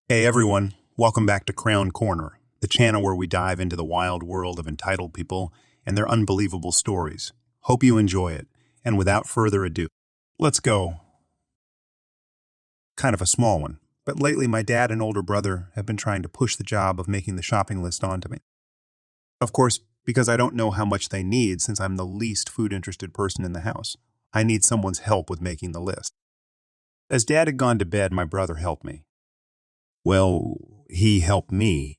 Hey everyone, welcome back to K-Korner, the channel where we dive into the wild world of entitled people and their unbelievable stories. Hope you enjoy it, and without further ado, let's go. Kind of a small one, but lately my dad and older brother have been trying to push the job of making the shopping list onto me. Of course, because I don't know how much they need since I'm the least food-interested person in the house. I need someone's help with making the list. As Dad had gone to bed, my brother helped me. Well, he helped me.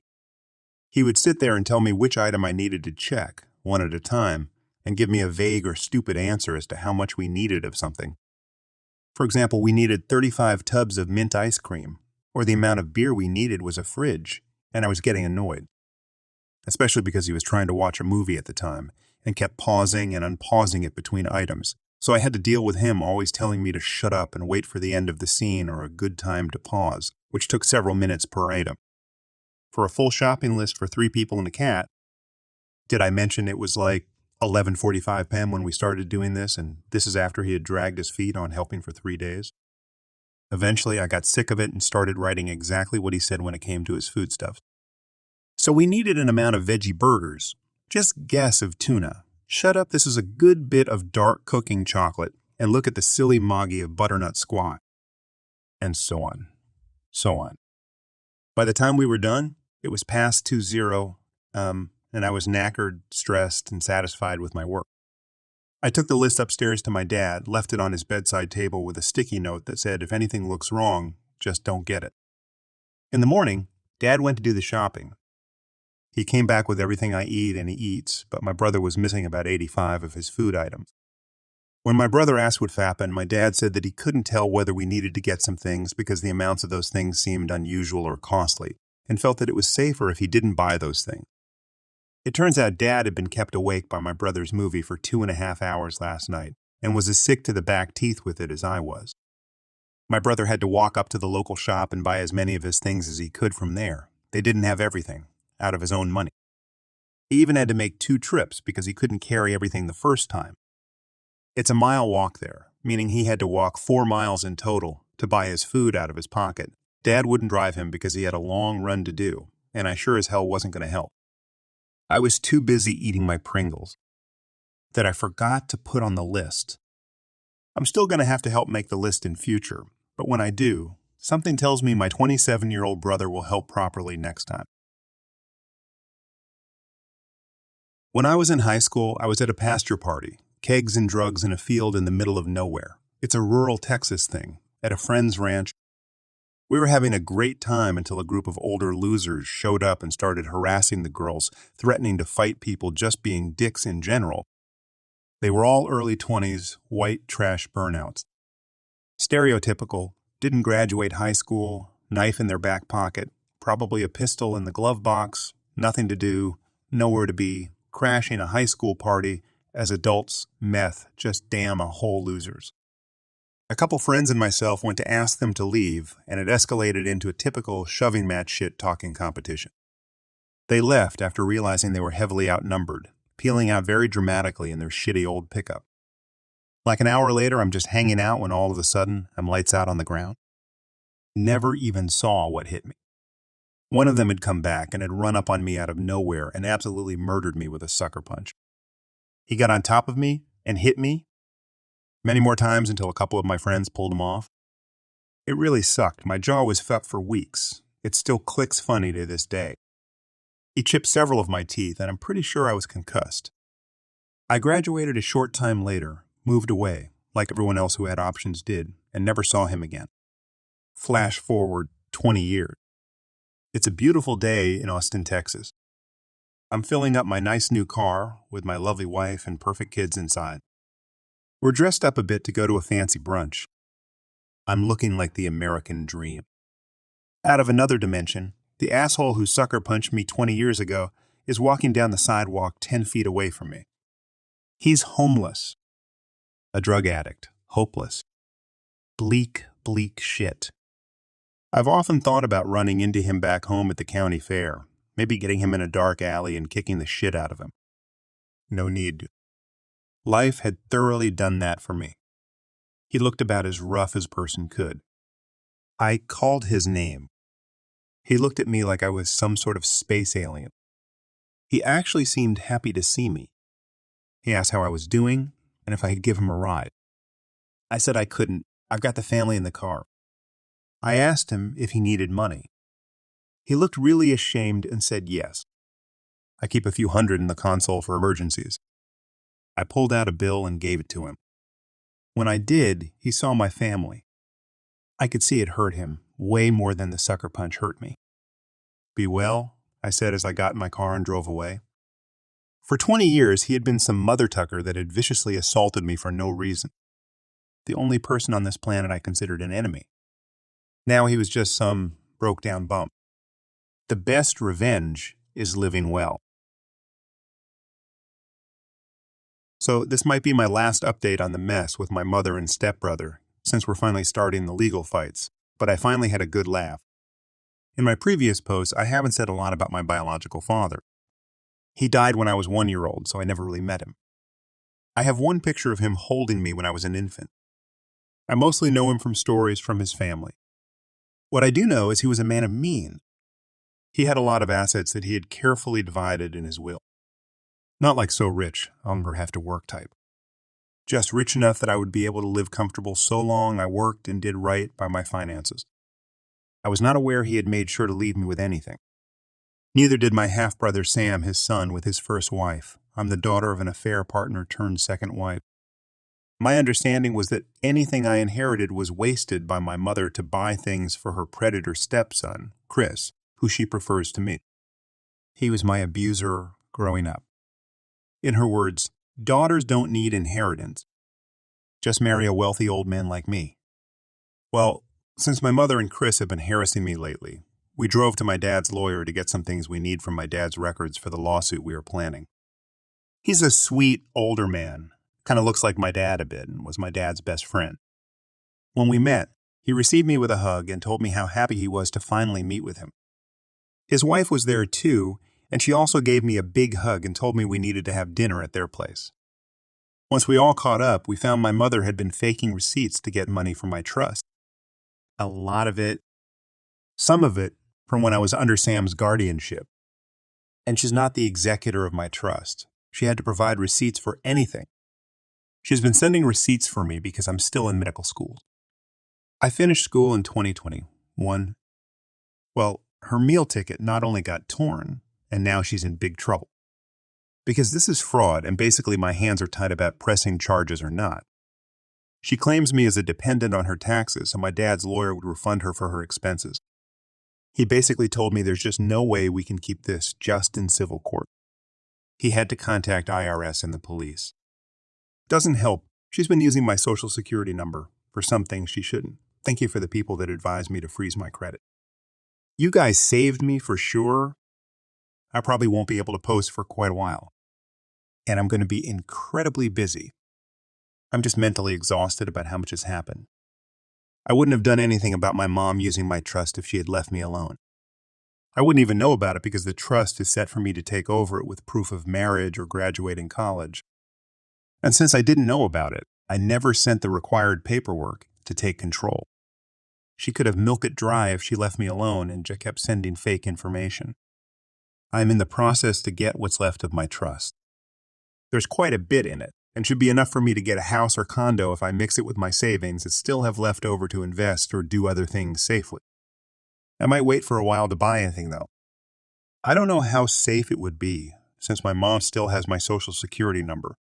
He would sit there and tell me which item I needed to check, one at a time, and give me a vague or stupid answer as to how much we needed of something. For example, we needed 35 tubs of mint ice cream, or the amount of beer we needed was a fridge, and I was getting annoyed. Especially because he was trying to watch a movie at the time, and kept pausing and unpausing it between items, so I had to deal with him always telling me to shut up and wait for the end of the scene or a good time to pause, which took several minutes per item. For a full shopping list for 3 people and a cat, did I mention it was like 11:45 p.m. when we started doing this, and this is after he had dragged his feet on helping for 3 days? Eventually, I got sick of it and started writing exactly what he said when it came to his foodstuffs. So we needed an amount of veggie burgers. Just guess of tuna. Shut up, this is a good bit of dark cooking chocolate, and look at the silly moggy of butternut squash. And so on. So on. By the time we were done, it was past 2:00, and I was knackered, stressed, and satisfied with my work. I took the list upstairs to my dad, left it on his bedside table with a sticky note that said, if anything looks wrong, just don't get it. In the morning, Dad went to do the shopping. He came back with everything I eat and he eats, but my brother was missing about 85 of his food items. When my brother asked what happened, my dad said that he couldn't tell whether we needed to get some things because the amounts of those things seemed unusual or costly, and felt that it was safer if he didn't buy those things. It turns out Dad had been kept awake by my brother's movie for 2.5 hours last night, and was as sick to the back teeth with it as I was. My brother had to walk up to the local shop and buy as many of his things as he could from there. They didn't have everything, out of his own money. He even had to make 2 trips because he couldn't carry everything the first time. It's a mile walk there, meaning he had to walk 4 miles in total to buy his food out of his pocket. Dad wouldn't drive him because he had a long run to do, and I sure as hell wasn't going to help. I was too busy eating my Pringles that I forgot to put on the list. I'm still going to have to help make the list in future, but when I do, something tells me my 27-year-old brother will help properly next time. When I was in high school, I was at a pasture party, kegs and drugs in a field in the middle of nowhere. It's a rural Texas thing, at a friend's ranch. We were having a great time until a group of older losers showed up and started harassing the girls, threatening to fight people just being dicks in general. They were all early 20s, white trash burnouts. Stereotypical, didn't graduate high school, knife in their back pocket, probably a pistol in the glove box, nothing to do, nowhere to be, crashing a high school party. As adults, meth, just damn a whole losers. A couple friends and myself went to ask them to leave, and it escalated into a typical shoving match shit-talking competition. They left after realizing they were heavily outnumbered, peeling out very dramatically in their shitty old pickup. Like an hour later, I'm just hanging out when all of a sudden, I'm lights out on the ground. Never even saw what hit me. One of them had come back and had run up on me out of nowhere and absolutely murdered me with a sucker punch. He got on top of me and hit me many more times until a couple of my friends pulled him off. It really sucked. My jaw was up for weeks. It still clicks funny to this day. He chipped several of my teeth, and I'm pretty sure I was concussed. I graduated a short time later, moved away, like everyone else who had options did, and never saw him again. Flash forward 20 years. It's a beautiful day in Austin, Texas. I'm filling up my nice new car with my lovely wife and perfect kids inside. We're dressed up a bit to go to a fancy brunch. I'm looking like the American dream. Out of another dimension, the asshole who sucker punched me 20 years ago is walking down the sidewalk 10 feet away from me. He's homeless. A drug addict. Hopeless. Bleak, bleak shit. I've often thought about running into him back home at the county fair, maybe getting him in a dark alley and kicking the shit out of him. No need. Life had thoroughly done that for me. He looked about as rough as person could. I called his name. He looked at me like I was some sort of space alien. He actually seemed happy to see me. He asked how I was doing and if I could give him a ride. I said I couldn't. I've got the family in the car. I asked him if he needed money. He looked really ashamed and said yes. I keep a few hundred in the console for emergencies. I pulled out a bill and gave it to him. When I did, he saw my family. I could see it hurt him way more than the sucker punch hurt me. "Be well," I said as I got in my car and drove away. For 20 years, he had been some mother tucker that had viciously assaulted me for no reason. The only person on this planet I considered an enemy. Now he was just some broke-down bump. The best revenge is living well. So this might be my last update on the mess with my mother and stepbrother, since we're finally starting the legal fights, but I finally had a good laugh. In my previous posts, I haven't said a lot about my biological father. He died when I was 1 year old, so I never really met him. I have one picture of him holding me when I was an infant. I mostly know him from stories from his family. What I do know is he was a man of means. He had a lot of assets that he had carefully divided in his will. Not like so rich, I'll never have to work type. Just rich enough that I would be able to live comfortable so long I worked and did right by my finances. I was not aware he had made sure to leave me with anything. Neither did my half-brother Sam, his son, with his first wife. I'm the daughter of an affair partner turned second wife. My understanding was that anything I inherited was wasted by my mother to buy things for her predator stepson, Chris, who she prefers to me. He was my abuser growing up. In her words, daughters don't need inheritance. Just marry a wealthy old man like me. Well, since my mother and Chris have been harassing me lately, we drove to my dad's lawyer to get some things we need from my dad's records for the lawsuit we are planning. He's a sweet, older man, kind of looks like my dad a bit, and was my dad's best friend. When we met, he received me with a hug and told me how happy he was to finally meet with him. His wife was there too, and she also gave me a big hug and told me we needed to have dinner at their place. Once we all caught up, we found my mother had been faking receipts to get money from my trust. A lot of it, some of it, from when I was under Sam's guardianship. And she's not the executor of my trust. She had to provide receipts for anything. She's been sending receipts for me because I'm still in medical school. I finished school in 2021. Well, her meal ticket not only got torn, and now she's in big trouble. Because this is fraud, and basically my hands are tied about pressing charges or not. She claims me as a dependent on her taxes, so my dad's lawyer would refund her for her expenses. He basically told me there's just no way we can keep this just in civil court. He had to contact IRS and the police. Doesn't help. She's been using my social security number for some things she shouldn't. Thank you for the people that advised me to freeze my credit. You guys saved me for sure. I probably won't be able to post for quite a while. And I'm going to be incredibly busy. I'm just mentally exhausted about how much has happened. I wouldn't have done anything about my mom using my trust if she had left me alone. I wouldn't even know about it because the trust is set for me to take over it with proof of marriage or graduating college. And since I didn't know about it, I never sent the required paperwork to take control. She could have milked it dry if she left me alone and just kept sending fake information. I am in the process to get what's left of my trust. There's quite a bit in it, and should be enough for me to get a house or condo if I mix it with my savings and still have left over to invest or do other things safely. I might wait for a while to buy anything, though. I don't know how safe it would be, since my mom still has my social security number.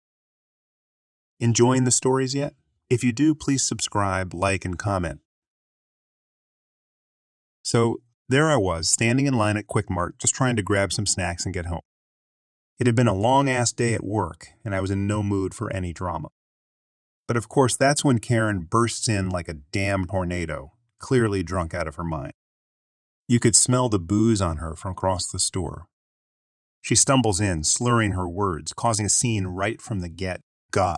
Enjoying the stories yet? If you do, please subscribe, like, and comment. So, there I was, standing in line at Quick Mart, just trying to grab some snacks and get home. It had been a long-ass day at work, and I was in no mood for any drama. But of course, that's when Karen bursts in like a damn tornado, clearly drunk out of her mind. You could smell the booze on her from across the store. She stumbles in, slurring her words, causing a scene right from the get-go.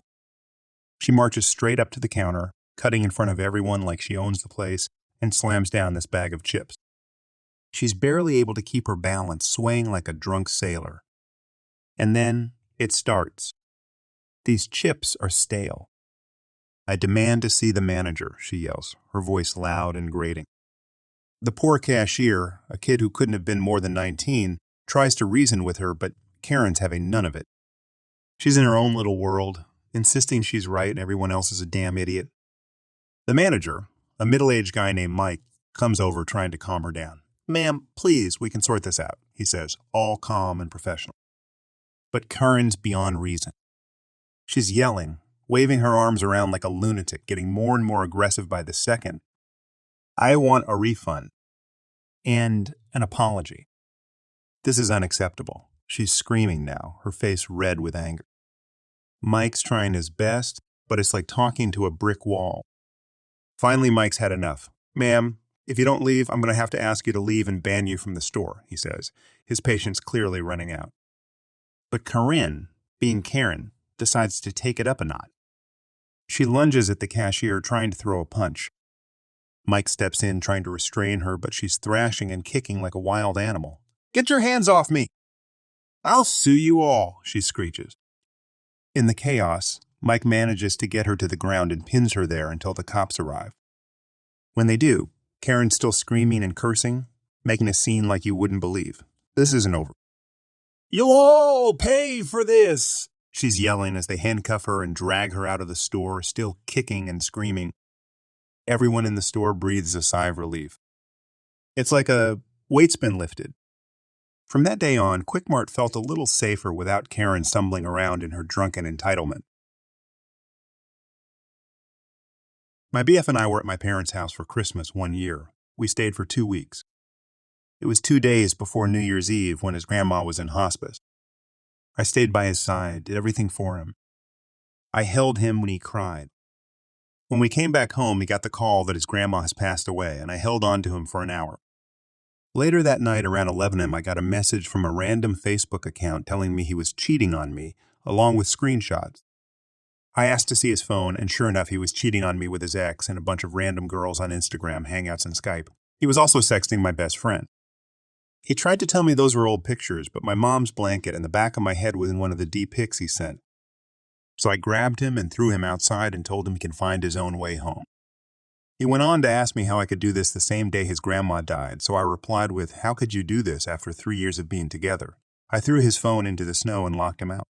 She marches straight up to the counter, cutting in front of everyone like she owns the place, and slams down this bag of chips. She's barely able to keep her balance, swaying like a drunk sailor. And then it starts. These chips are stale. I demand to see the manager, she yells, her voice loud and grating. The poor cashier, a kid who couldn't have been more than 19, tries to reason with her, but Karen's having none of it. She's in her own little world, insisting she's right and everyone else is a damn idiot. The manager, a middle-aged guy named Mike, comes over trying to calm her down. "Ma'am, please, we can sort this out," he says, all calm and professional. But Karen's beyond reason. She's yelling, waving her arms around like a lunatic, getting more and more aggressive by the second. "I want a refund. And an apology." This is unacceptable. She's screaming now, her face red with anger. Mike's trying his best, but it's like talking to a brick wall. Finally, Mike's had enough. "Ma'am, if you don't leave, I'm going to have to ask you to leave and ban you from the store," he says, his patience clearly running out. But Karen, being Karen, decides to take it up a notch. She lunges at the cashier, trying to throw a punch. Mike steps in, trying to restrain her, but she's thrashing and kicking like a wild animal. "Get your hands off me!" "I'll sue you all," she screeches. In the chaos, Mike manages to get her to the ground and pins her there until the cops arrive. When they do, Karen's still screaming and cursing, making a scene like you wouldn't believe. This isn't over. "You'll all pay for this!" she's yelling as they handcuff her and drag her out of the store, still kicking and screaming. Everyone in the store breathes a sigh of relief. It's like a weight's been lifted. From that day on, Quick Mart felt a little safer without Karen stumbling around in her drunken entitlement. My BF and I were at my parents' house for Christmas one year. We stayed for 2 weeks. It was 2 days before New Year's Eve when his grandma was in hospice. I stayed by his side, did everything for him. I held him when he cried. When we came back home, he got the call that his grandma has passed away, and I held on to him for an hour. Later that night, around 11 a.m., I got a message from a random Facebook account telling me he was cheating on me, along with screenshots. I asked to see his phone, and sure enough, he was cheating on me with his ex and a bunch of random girls on Instagram, Hangouts, and Skype. He was also sexting my best friend. He tried to tell me those were old pictures, but my mom's blanket and the back of my head was in one of the D-pics he sent. So I grabbed him and threw him outside and told him he can find his own way home. He went on to ask me how I could do this the same day his grandma died, so I replied with, "How could you do this after 3 years of being together?" I threw his phone into the snow and locked him out.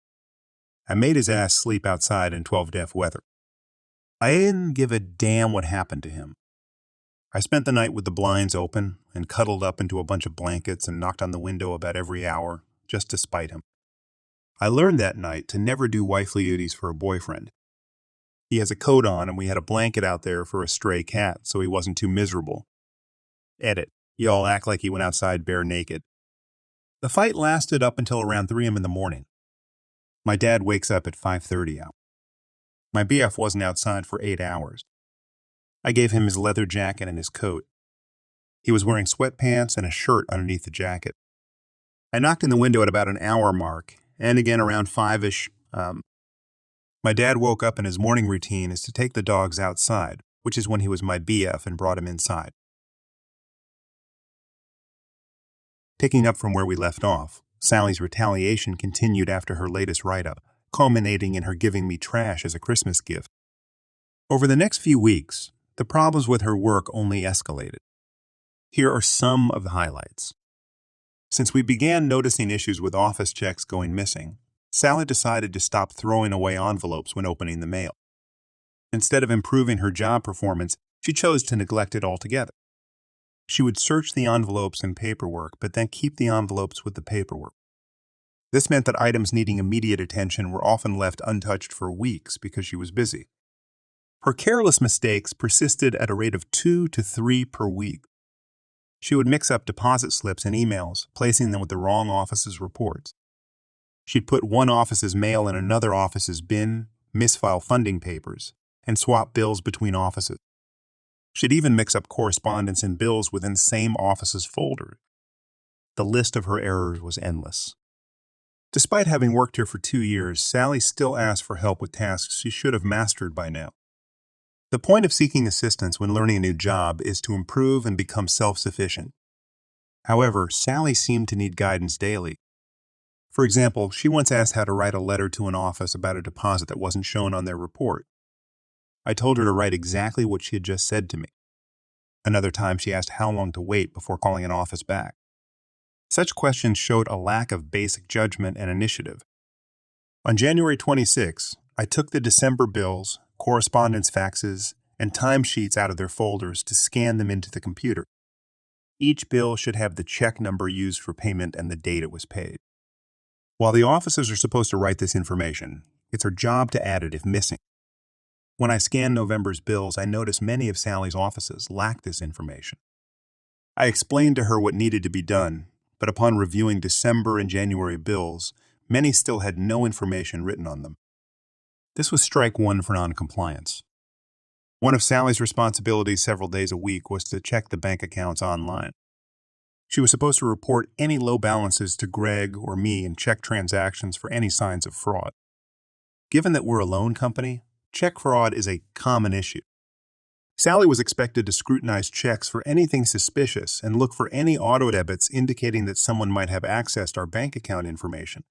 I made his ass sleep outside in 12-deaf weather. I didn't give a damn what happened to him. I spent the night with the blinds open and cuddled up into a bunch of blankets and knocked on the window about every hour, just to spite him. I learned that night to never do wifely duties for a boyfriend. He has a coat on, and we had a blanket out there for a stray cat, so he wasn't too miserable. Edit. Y'all act like he went outside bare naked. The fight lasted up until around 3 a.m. in the morning. My dad wakes up at 5:30 out. My BF wasn't outside for 8 hours. I gave him his leather jacket and his coat. He was wearing sweatpants and a shirt underneath the jacket. I knocked in the window at about an hour mark, and again around 5-ish. My dad woke up and his morning routine is to take the dogs outside, which is when he was my BF, and brought him inside. Picking up from where we left off, Sally's retaliation continued after her latest write-up, culminating in her giving me trash as a Christmas gift. Over the next few weeks, the problems with her work only escalated. Here are some of the highlights. Since we began noticing issues with office checks going missing, Sally decided to stop throwing away envelopes when opening the mail. Instead of improving her job performance, she chose to neglect it altogether. She would search the envelopes and paperwork, but then keep the envelopes with the paperwork. This meant that items needing immediate attention were often left untouched for weeks because she was busy. Her careless mistakes persisted at a rate of 2 to 3 per week. She would mix up deposit slips and emails, placing them with the wrong office's reports. She'd put one office's mail in another office's bin, misfile funding papers, and swap bills between offices. She'd even mix up correspondence and bills within the same office's folder. The list of her errors was endless. Despite having worked here for 2 years, Sally still asked for help with tasks she should have mastered by now. The point of seeking assistance when learning a new job is to improve and become self-sufficient. However, Sally seemed to need guidance daily. For example, she once asked how to write a letter to an office about a deposit that wasn't shown on their report. I told her to write exactly what she had just said to me. Another time, she asked how long to wait before calling an office back. Such questions showed a lack of basic judgment and initiative. On January 26, I took the December bills, correspondence faxes, and timesheets out of their folders to scan them into the computer. Each bill should have the check number used for payment and the date it was paid. While the offices are supposed to write this information, it's our job to add it if missing. When I scanned November's bills, I noticed many of Sally's offices lacked this information. I explained to her what needed to be done, but upon reviewing December and January bills, many still had no information written on them. This was strike one for noncompliance. One of Sally's responsibilities several days a week was to check the bank accounts online. She was supposed to report any low balances to Greg or me and check transactions for any signs of fraud. Given that we're a loan company, check fraud is a common issue. Sally was expected to scrutinize checks for anything suspicious and look for any auto debits indicating that someone might have accessed our bank account information.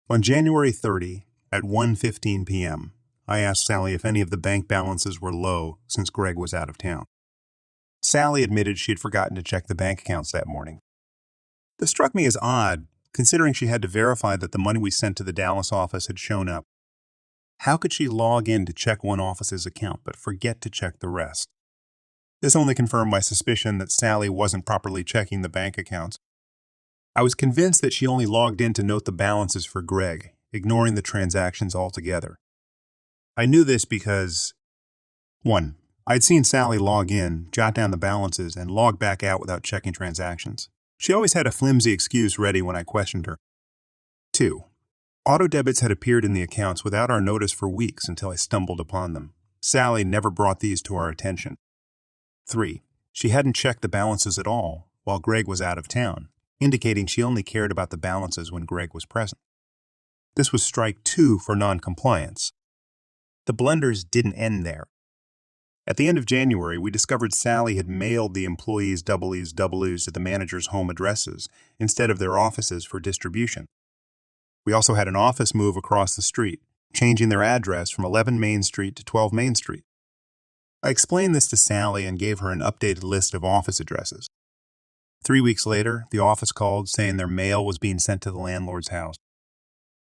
On January 30, at 1:15 p.m., I asked Sally if any of the bank balances were low since Greg was out of town. Sally admitted she had forgotten to check the bank accounts that morning. This struck me as odd, considering she had to verify that the money we sent to the Dallas office had shown up. How could she log in to check one office's account but forget to check the rest? This only confirmed my suspicion that Sally wasn't properly checking the bank accounts. I was convinced that she only logged in to note the balances for Greg, ignoring the transactions altogether. I knew this because 1. I'd seen Sally log in, jot down the balances, and log back out without checking transactions. She always had a flimsy excuse ready when I questioned her. 2. Auto debits had appeared in the accounts without our notice for weeks until I stumbled upon them. Sally never brought these to our attention. 3. She hadn't checked the balances at all while Greg was out of town, indicating she only cared about the balances when Greg was present. This was strike 2 for noncompliance. The blunders didn't end there. At the end of January, we discovered Sally had mailed the employees' W's to the manager's home addresses instead of their offices for distribution. We also had an office move across the street, changing their address from 11 Main Street to 12 Main Street. I explained this to Sally and gave her an updated list of office addresses. 3 weeks later, the office called saying their mail was being sent to the landlord's house.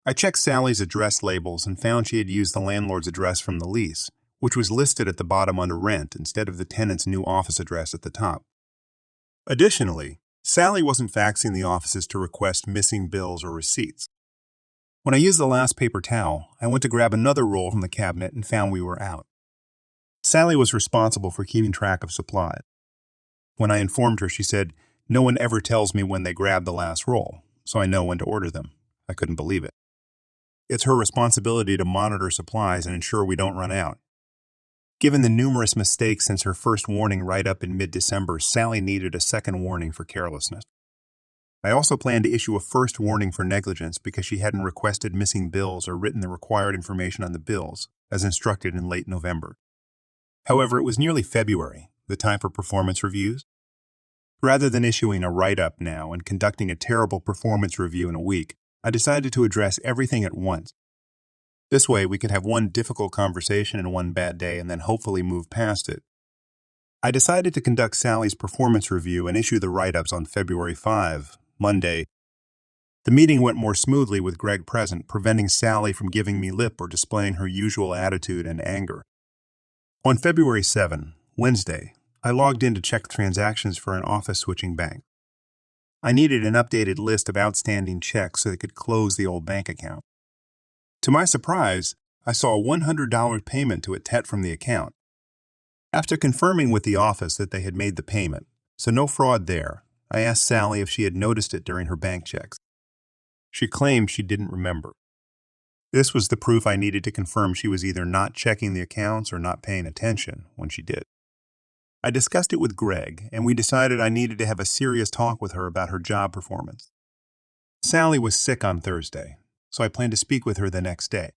I checked Sally's address labels and found she had used the landlord's address from the lease, which was listed at the bottom under rent instead of the tenant's new office address at the top. Additionally, Sally wasn't faxing the offices to request missing bills or receipts. When I used the last paper towel, I went to grab another roll from the cabinet and found we were out. Sally was responsible for keeping track of supplies. When I informed her, she said, "No one ever tells me when they grab the last roll, so I know when to order them." I couldn't believe it. It's her responsibility to monitor supplies and ensure we don't run out. Given the numerous mistakes since her first warning right up in mid-December, Sally needed a second warning for carelessness. I also planned to issue a first warning for negligence because she hadn't requested missing bills or written the required information on the bills, as instructed in late November. However, it was nearly February, the time for performance reviews. Rather than issuing a write-up now and conducting a terrible performance review in a week, I decided to address everything at once. This way, we could have one difficult conversation and one bad day and then hopefully move past it. I decided to conduct Sally's performance review and issue the write-ups on February 5, Monday. The meeting went more smoothly with Greg present, preventing Sally from giving me lip or displaying her usual attitude and anger. On February 7, Wednesday, I logged in to check transactions for an office-switching bank. I needed an updated list of outstanding checks so they could close the old bank account. To my surprise, I saw a $100 payment to a TET from the account. After confirming with the office that they had made the payment, so no fraud there, I asked Sally if she had noticed it during her bank checks. She claimed she didn't remember. This was the proof I needed to confirm she was either not checking the accounts or not paying attention when she did. I discussed it with Greg, and we decided I needed to have a serious talk with her about her job performance. Sally was sick on Thursday, so I planned to speak with her the next day.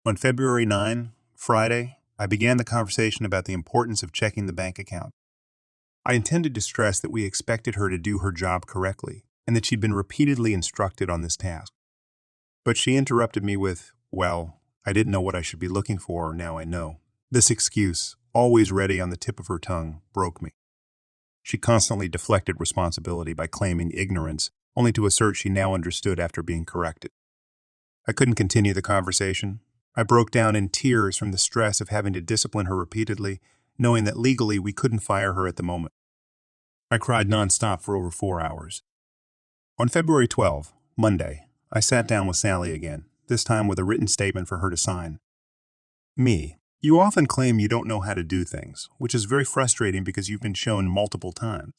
On February 9, Friday, I began the conversation about the importance of checking the bank account. I intended to stress that we expected her to do her job correctly, and that she'd been repeatedly instructed on this task. But she interrupted me with, "Well, I didn't know what I should be looking for, now I know." This excuse, always ready on the tip of her tongue, broke me. She constantly deflected responsibility by claiming ignorance, only to assert she now understood after being corrected. I couldn't continue the conversation. I broke down in tears from the stress of having to discipline her repeatedly, knowing that legally we couldn't fire her at the moment. I cried nonstop for over 4 hours. On February 12, Monday, I sat down with Sally again, this time with a written statement for her to sign. Me. You often claim you don't know how to do things, which is very frustrating because you've been shown multiple times.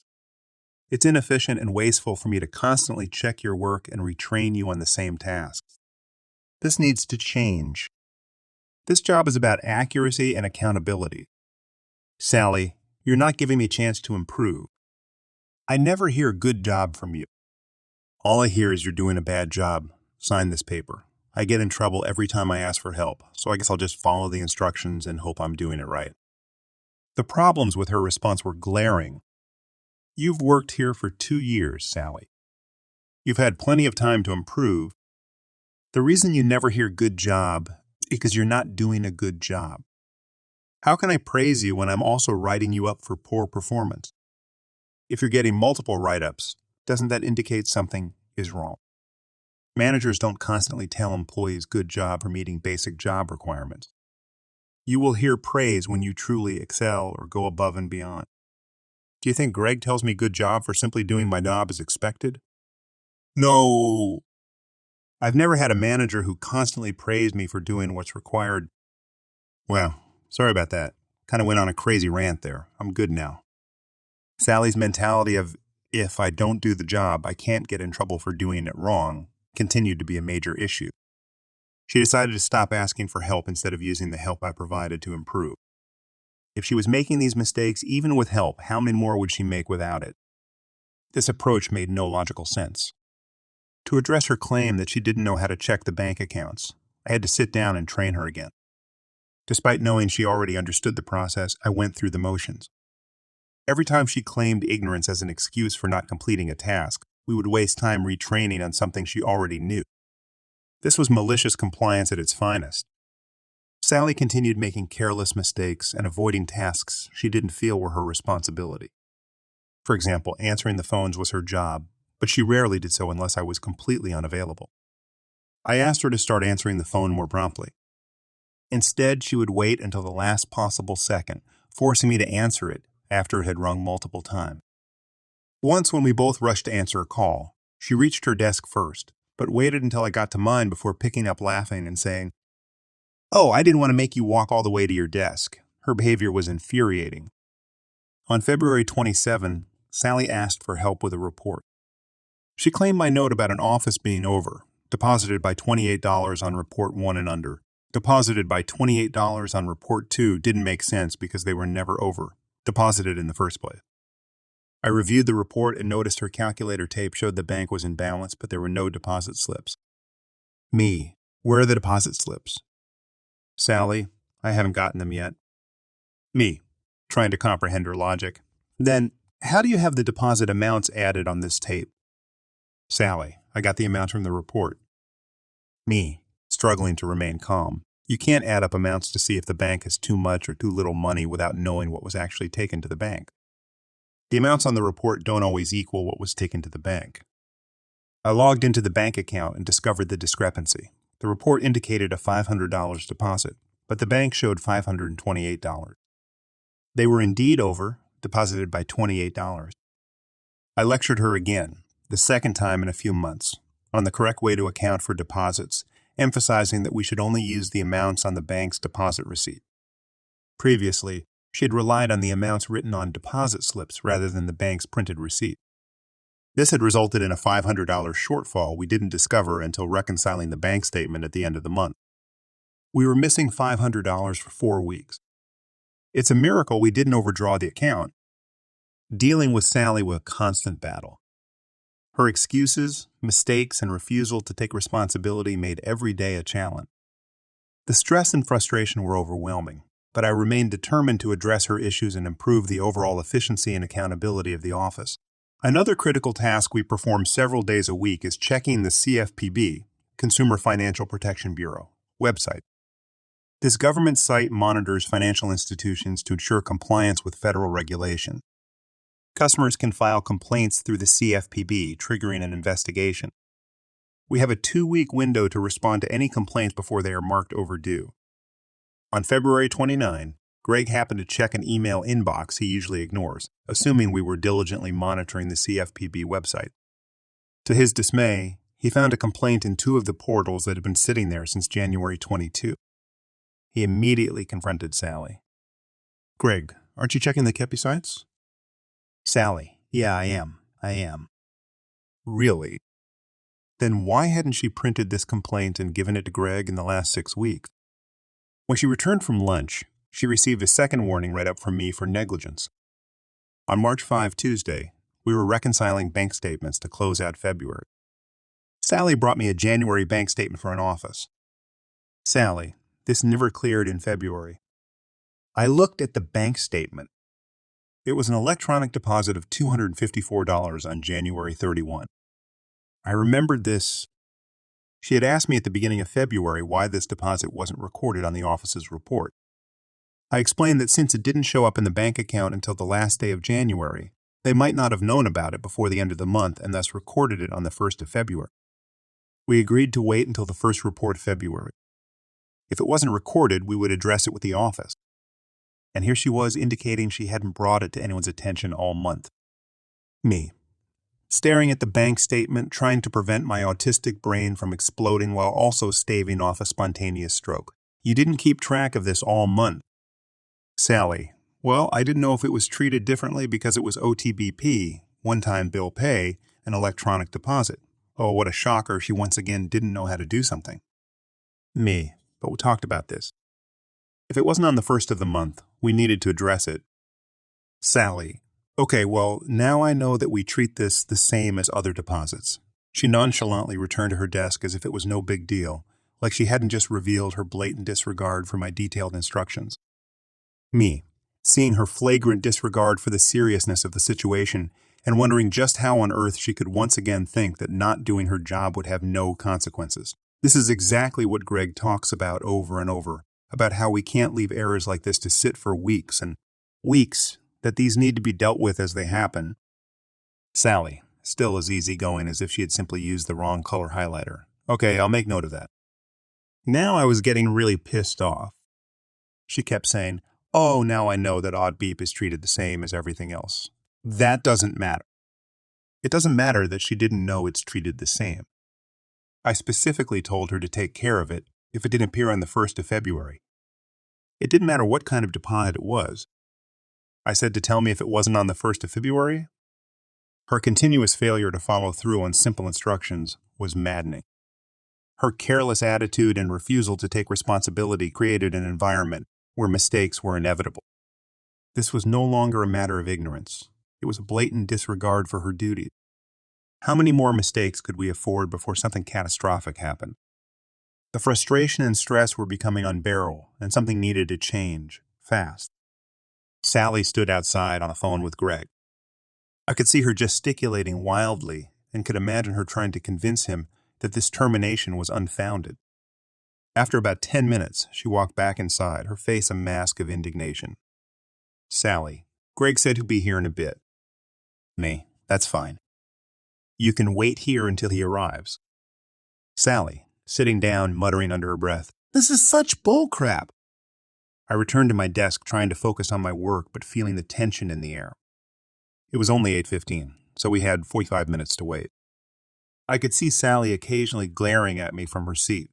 It's inefficient and wasteful for me to constantly check your work and retrain you on the same tasks. This needs to change. This job is about accuracy and accountability. Sally, you're not giving me a chance to improve. I never hear good job from you. All I hear is you're doing a bad job. Sign this paper. I get in trouble every time I ask for help, so I guess I'll just follow the instructions and hope I'm doing it right. The problems with her response were glaring. You've worked here for 2 years, Sally. You've had plenty of time to improve. The reason you never hear good job is because you're not doing a good job. How can I praise you when I'm also writing you up for poor performance? If you're getting multiple write-ups, doesn't that indicate something is wrong? Managers don't constantly tell employees good job for meeting basic job requirements. You will hear praise when you truly excel or go above and beyond. Do you think Greg tells me good job for simply doing my job as expected? No! I've never had a manager who constantly praised me for doing what's required. Well, sorry about that. Kind of went on a crazy rant there. I'm good now. Sally's mentality of, if I don't do the job, I can't get in trouble for doing it wrong, continued to be a major issue. She decided to stop asking for help instead of using the help I provided to improve. If she was making these mistakes, even with help, how many more would she make without it? This approach made no logical sense. To address her claim that she didn't know how to check the bank accounts, I had to sit down and train her again. Despite knowing she already understood the process, I went through the motions. Every time she claimed ignorance as an excuse for not completing a task, we would waste time retraining on something she already knew. This was malicious compliance at its finest. Sally continued making careless mistakes and avoiding tasks she didn't feel were her responsibility. For example, answering the phones was her job, but she rarely did so unless I was completely unavailable. I asked her to start answering the phone more promptly. Instead, she would wait until the last possible second, forcing me to answer it after it had rung multiple times. Once, when we both rushed to answer a call, she reached her desk first, but waited until I got to mine before picking up laughing and saying, "Oh, I didn't want to make you walk all the way to your desk." Her behavior was infuriating. On February 27, Sally asked for help with a report. She claimed my note about an office being over, deposited by $28 on report 1 and under. Deposited by $28 on report 2 didn't make sense because they were never over, deposited in the first place. I reviewed the report and noticed her calculator tape showed the bank was in balance, but there were no deposit slips. Me, where are the deposit slips? Sally, I haven't gotten them yet. Me, trying to comprehend her logic. Then, how do you have the deposit amounts added on this tape? Sally, I got the amounts from the report. Me, struggling to remain calm. You can't add up amounts to see if the bank has too much or too little money without knowing what was actually taken to the bank. The amounts on the report don't always equal what was taken to the bank. I logged into the bank account and discovered the discrepancy. The report indicated a $500 deposit, but the bank showed $528. They were indeed over, deposited by $28. I lectured her again, the second time in a few months, on the correct way to account for deposits, emphasizing that we should only use the amounts on the bank's deposit receipt. Previously, she had relied on the amounts written on deposit slips rather than the bank's printed receipt. This had resulted in a $500 shortfall we didn't discover until reconciling the bank statement at the end of the month. We were missing $500 for 4 weeks. It's a miracle we didn't overdraw the account. Dealing with Sally was a constant battle. Her excuses, mistakes, and refusal to take responsibility made every day a challenge. The stress and frustration were overwhelming, but I remained determined to address her issues and improve the overall efficiency and accountability of the office. Another critical task we perform several days a week is checking the CFPB, Consumer Financial Protection Bureau, website. This government site monitors financial institutions to ensure compliance with federal regulation. Customers can file complaints through the CFPB, triggering an investigation. We have a 2-week window to respond to any complaints before they are marked overdue. On February 29, Greg happened to check an email inbox he usually ignores, assuming we were diligently monitoring the CFPB website. To his dismay, he found a complaint in 2 of the portals that had been sitting there since January 22. He immediately confronted Sally. "Greg, aren't you checking the KEPI sites?" Sally, "Yeah, I am. "Really? Then why hadn't she printed this complaint and given it to Greg in the last 6 weeks?" When she returned from lunch, she received a second warning right up from me for negligence. On March 5, Tuesday, we were reconciling bank statements to close out February. Sally brought me a January bank statement for an office. "Sally, this never cleared in February." I looked at the bank statement. It was an electronic deposit of $254 on January 31. I remembered this. She had asked me at the beginning of February why this deposit wasn't recorded on the office's report. I explained that since it didn't show up in the bank account until the last day of January, they might not have known about it before the end of the month and thus recorded it on the 1st of February. We agreed to wait until the first report of February. If it wasn't recorded, we would address it with the office. And here she was indicating she hadn't brought it to anyone's attention all month. Me, staring at the bank statement, trying to prevent my autistic brain from exploding while also staving off a spontaneous stroke. "You didn't keep track of this all month." Sally, "Well, I didn't know if it was treated differently because it was OTBP, one-time bill pay, an electronic deposit." Oh, what a shocker, she once again didn't know how to do something. Me, "But we talked about this. If it wasn't on the 1st of the month, we needed to address it." Sally, "Okay, well, now I know that we treat this the same as other deposits." She nonchalantly returned to her desk as if it was no big deal, like she hadn't just revealed her blatant disregard for my detailed instructions. Me, seeing her flagrant disregard for the seriousness of the situation and wondering just how on earth she could once again think that not doing her job would have no consequences. This is exactly what Greg talks about over and over, about how we can't leave errors like this to sit for weeks and weeks, that these need to be dealt with as they happen. Sally, still as easygoing as if she had simply used the wrong color highlighter. "Okay, I'll make note of that." Now I was getting really pissed off. She kept saying, "Oh, now I know that odd beep is treated the same as everything else." That doesn't matter. It doesn't matter that she didn't know it's treated the same. I specifically told her to take care of it if it didn't appear on the 1st of February. It didn't matter what kind of deposit it was. I said to tell me if it wasn't on the 1st of February. Her continuous failure to follow through on simple instructions was maddening. Her careless attitude and refusal to take responsibility created an environment where mistakes were inevitable. This was no longer a matter of ignorance. It was a blatant disregard for her duties. How many more mistakes could we afford before something catastrophic happened? The frustration and stress were becoming unbearable, and something needed to change, fast. Sally stood outside on the phone with Greg. I could see her gesticulating wildly and could imagine her trying to convince him that this termination was unfounded. After about 10 minutes, she walked back inside, her face a mask of indignation. Sally, "Greg said he'll be here in a bit." Me, "That's fine. You can wait here until he arrives." Sally, sitting down, muttering under her breath, "This is such bullcrap." I returned to my desk, trying to focus on my work, but feeling the tension in the air. It was only 8:15, so we had 45 minutes to wait. I could see Sally occasionally glaring at me from her seat.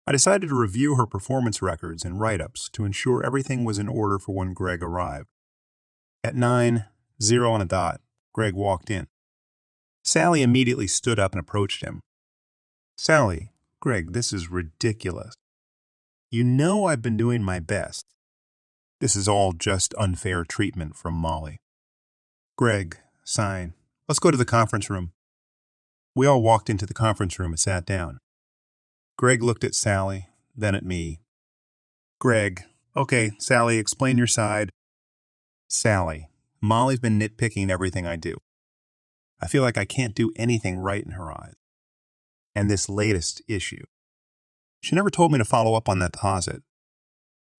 I decided to review her performance records and write-ups to ensure everything was in order for when Greg arrived. At 9:00 on a dot, Greg walked in. Sally immediately stood up and approached him. "Sally, Greg, this is ridiculous. You know I've been doing my best. This is all just unfair treatment from Molly." Greg, sighing, "Let's go to the conference room." We all walked into the conference room and sat down. Greg looked at Sally, then at me. Greg, "Okay, Sally, explain your side." Sally, "Molly's been nitpicking everything I do. I feel like I can't do anything right in her eyes. And this latest issue. She never told me to follow up on that deposit."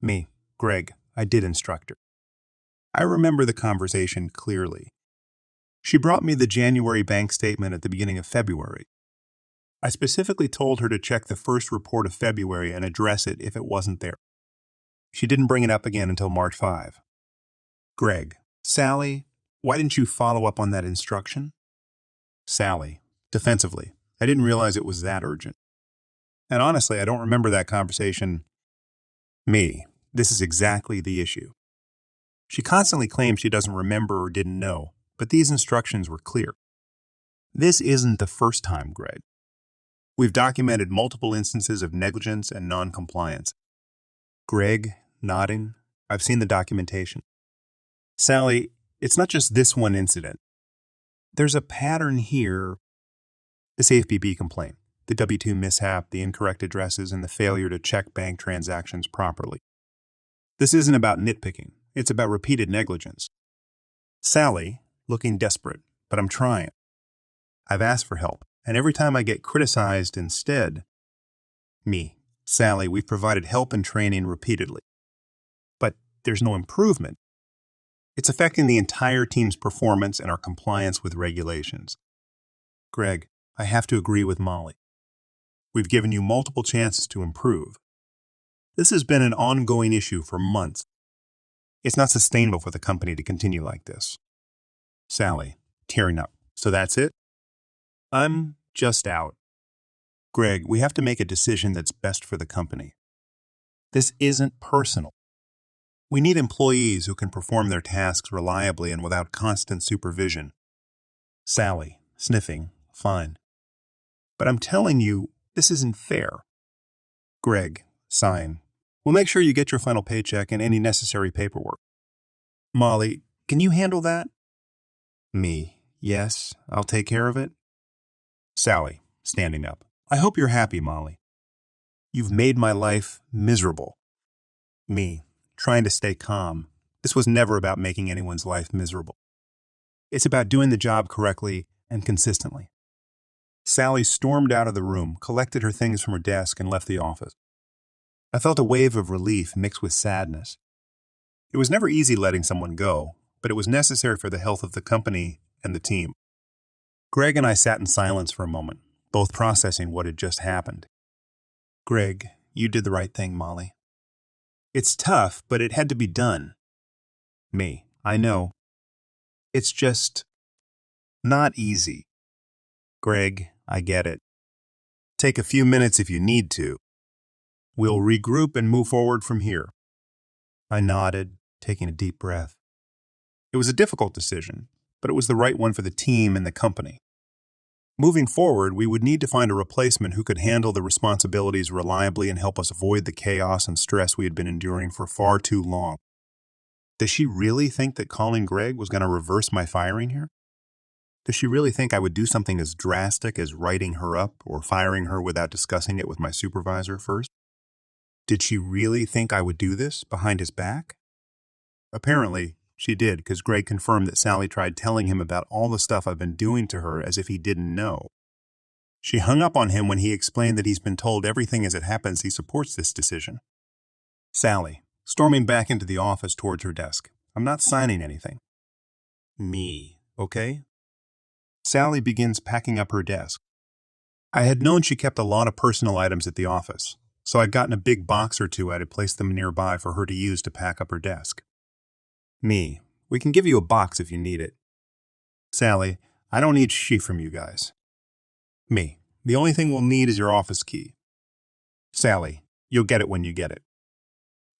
Me, Greg, I did instruct her. I remember the conversation clearly. She brought me the January bank statement at the beginning of February. I specifically told her to check the first report of February and address it if it wasn't there. She didn't bring it up again until March 5. Greg, Sally, why didn't you follow up on that instruction? Sally, defensively, I didn't realize it was that urgent. And honestly, I don't remember that conversation. Me, this is exactly the issue. She constantly claims she doesn't remember or didn't know, but these instructions were clear. This isn't the first time, Greg. We've documented multiple instances of negligence and non-compliance. Greg, nodding, I've seen the documentation. Sally, it's not just this one incident. There's a pattern here. The CFPB complaint, the W-2 mishap, the incorrect addresses, and the failure to check bank transactions properly. This isn't about nitpicking. It's about repeated negligence. Sally, looking desperate, but I'm trying. I've asked for help, and every time I get criticized instead. Me, Sally, we've provided help and training repeatedly. But there's no improvement. It's affecting the entire team's performance and our compliance with regulations. Greg, I have to agree with Molly. We've given you multiple chances to improve. This has been an ongoing issue for months. It's not sustainable for the company to continue like this. Sally, tearing up. So that's it? I'm just out. Greg, we have to make a decision that's best for the company. This isn't personal. We need employees who can perform their tasks reliably and without constant supervision. Sally, sniffing, fine. But I'm telling you, this isn't fair. Greg, sighing. We'll make sure you get your final paycheck and any necessary paperwork. Molly, can you handle that? Me, yes, I'll take care of it. Sally, standing up. I hope you're happy, Molly. You've made my life miserable. Me, trying to stay calm. This was never about making anyone's life miserable. It's about doing the job correctly and consistently. Sally stormed out of the room, collected her things from her desk, and left the office. I felt a wave of relief mixed with sadness. It was never easy letting someone go, but it was necessary for the health of the company and the team. Greg and I sat in silence for a moment, both processing what had just happened. Greg, you did the right thing, Molly. It's tough, but it had to be done. Me, I know. It's just not easy. Greg, I get it. Take a few minutes if you need to. We'll regroup and move forward from here. I nodded, taking a deep breath. It was a difficult decision, but it was the right one for the team and the company. Moving forward, we would need to find a replacement who could handle the responsibilities reliably and help us avoid the chaos and stress we had been enduring for far too long. Does she really think that calling Greg was going to reverse my firing here? Does she really think I would do something as drastic as writing her up or firing her without discussing it with my supervisor first? Did she really think I would do this behind his back? Apparently, she did, because Greg confirmed that Sally tried telling him about all the stuff I've been doing to her as if he didn't know. She hung up on him when he explained that he's been told everything as it happens he supports this decision. Sally, storming back into the office towards her desk. I'm not signing anything. Me, okay? Sally begins packing up her desk. I had known she kept a lot of personal items at the office, so I'd gotten a big box or two. I had placed them nearby for her to use to pack up her desk. Me, we can give you a box if you need it. Sally, I don't need shit from you guys. Me, the only thing we'll need is your office key. Sally, you'll get it when you get it.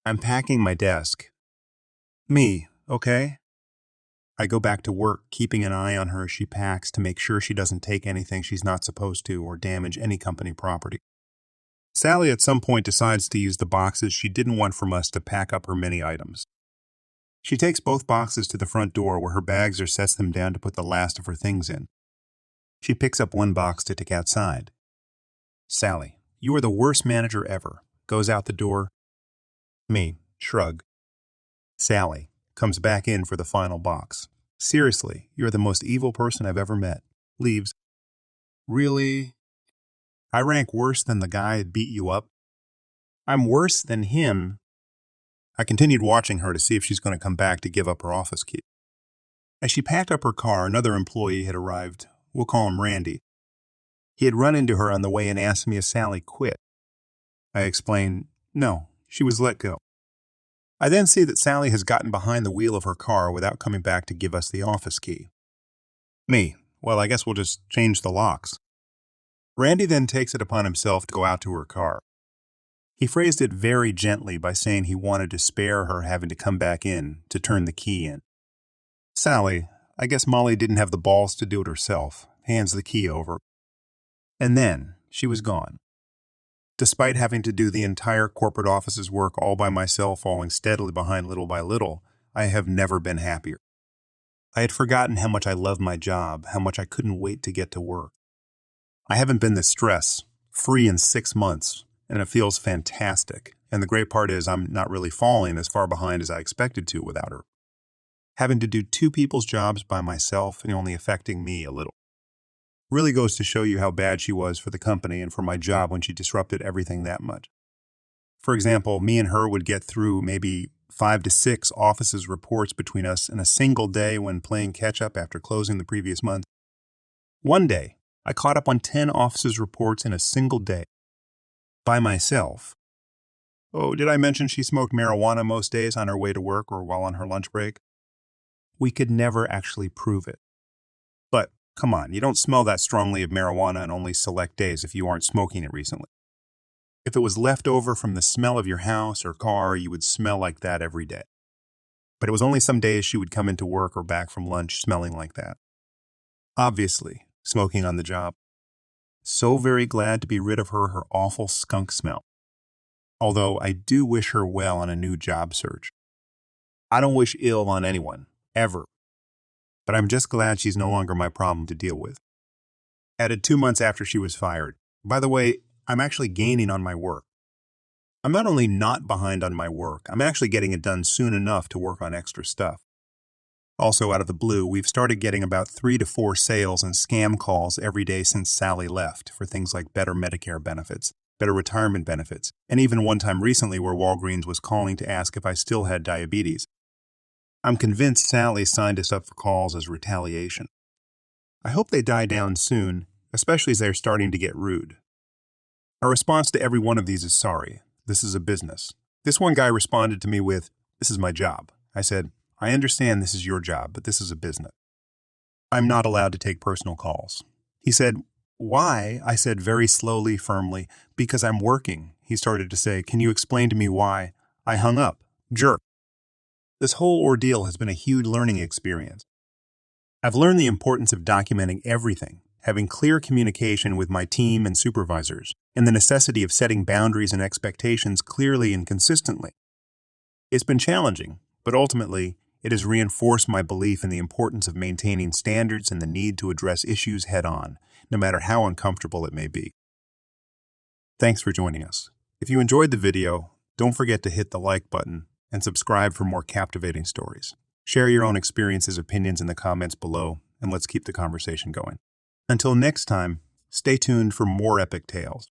I'm packing my desk. Me, okay? I go back to work, keeping an eye on her as she packs to make sure she doesn't take anything she's not supposed to or damage any company property. Sally at some point decides to use the boxes she didn't want from us to pack up her many items. She takes both boxes to the front door where her bags are, sets them down to put the last of her things in. She picks up one box to take outside. Sally, you are the worst manager ever. Goes out the door. Me, shrug. Sally, comes back in for the final box. Seriously, you're the most evil person I've ever met. Leaves. Really? I rank worse than the guy that beat you up? I'm worse than him. I continued watching her to see if she's going to come back to give up her office key. As she packed up her car, another employee had arrived. We'll call him Randy. He had run into her on the way and asked me if Sally quit. I explained, no, she was let go. I then see that Sally has gotten behind the wheel of her car without coming back to give us the office key. Me, well, I guess we'll just change the locks. Randy then takes it upon himself to go out to her car. He phrased it very gently by saying he wanted to spare her having to come back in to turn the key in. Sally, I guess Molly didn't have the balls to do it herself, hands the key over. And then she was gone. Despite having to do the entire corporate office's work all by myself, falling steadily behind little by little, I have never been happier. I had forgotten how much I loved my job, how much I couldn't wait to get to work. I haven't been this stress-free in 6 months, and it feels fantastic. And the great part is I'm not really falling as far behind as I expected to without her. Having to do 2 people's jobs by myself and only affecting me a little. Really goes to show you how bad she was for the company and for my job when she disrupted everything that much. For example, me and her would get through maybe 5 to 6 offices' reports between us in a single day when playing catch-up after closing the previous month. One day, I caught up on 10 offices' reports in a single day. By myself. Oh, did I mention she smoked marijuana most days on her way to work or while on her lunch break? We could never actually prove it. But, come on, you don't smell that strongly of marijuana on only select days if you aren't smoking it recently. If it was left over from the smell of your house or car, you would smell like that every day. But it was only some days she would come into work or back from lunch smelling like that. Obviously, smoking on the job. So very glad to be rid of her awful skunk smell. Although I do wish her well on a new job search. I don't wish ill on anyone, ever. But I'm just glad she's no longer my problem to deal with. Added 2 months after she was fired. By the way, I'm actually gaining on my work. I'm not only not behind on my work, I'm actually getting it done soon enough to work on extra stuff. Also, out of the blue, we've started getting about 3 to 4 sales and scam calls every day since Sally left for things like better Medicare benefits, better retirement benefits, and even one time recently where Walgreens was calling to ask if I still had diabetes. I'm convinced Sally signed us up for calls as retaliation. I hope they die down soon, especially as they're starting to get rude. Our response to every one of these is sorry. This is a business. This one guy responded to me with, this is my job. I said, I understand this is your job, but this is a business. I'm not allowed to take personal calls. He said, why? I said very slowly, firmly, because I'm working. He started to say, can you explain to me why? I hung up. Jerk. This whole ordeal has been a huge learning experience. I've learned the importance of documenting everything, having clear communication with my team and supervisors, and the necessity of setting boundaries and expectations clearly and consistently. It's been challenging, but ultimately, it has reinforced my belief in the importance of maintaining standards and the need to address issues head-on, no matter how uncomfortable it may be. Thanks for joining us. If you enjoyed the video, don't forget to hit the like button and subscribe for more captivating stories. Share your own experiences, opinions in the comments below, and let's keep the conversation going. Until next time, stay tuned for more epic tales.